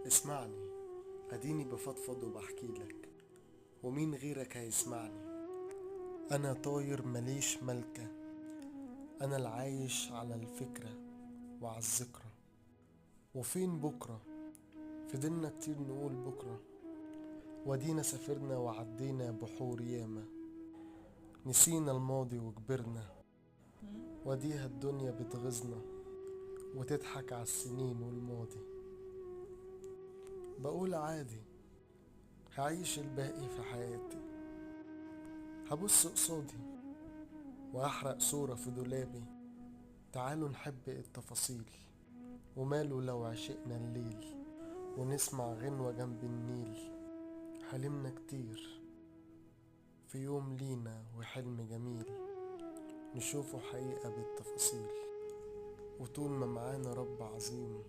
اسمعني، اديني بفضفض وبحكي لك، ومين غيرك هيسمعني؟ انا طاير مليش ملكة، انا العايش على الفكرة وعلى الذكرى. وفين بكرة؟ فضلنا كتير نقول بكرة، ودينا سافرنا وعدينا بحور ياما، نسينا الماضي وكبرنا، وديها الدنيا بتغيظنا وتضحك على السنين والماضي. بقول عادي، هعيش الباقي في حياتي، هبص قصادي وأحرق صورة في دولابي. تعالوا نحب التفاصيل، وماله لو عشقنا الليل ونسمع غنوة جنب النيل. حلمنا كتير في يوم لينا وحلم جميل، نشوفه حقيقة بالتفاصيل. وطول ما معانا رب عظيم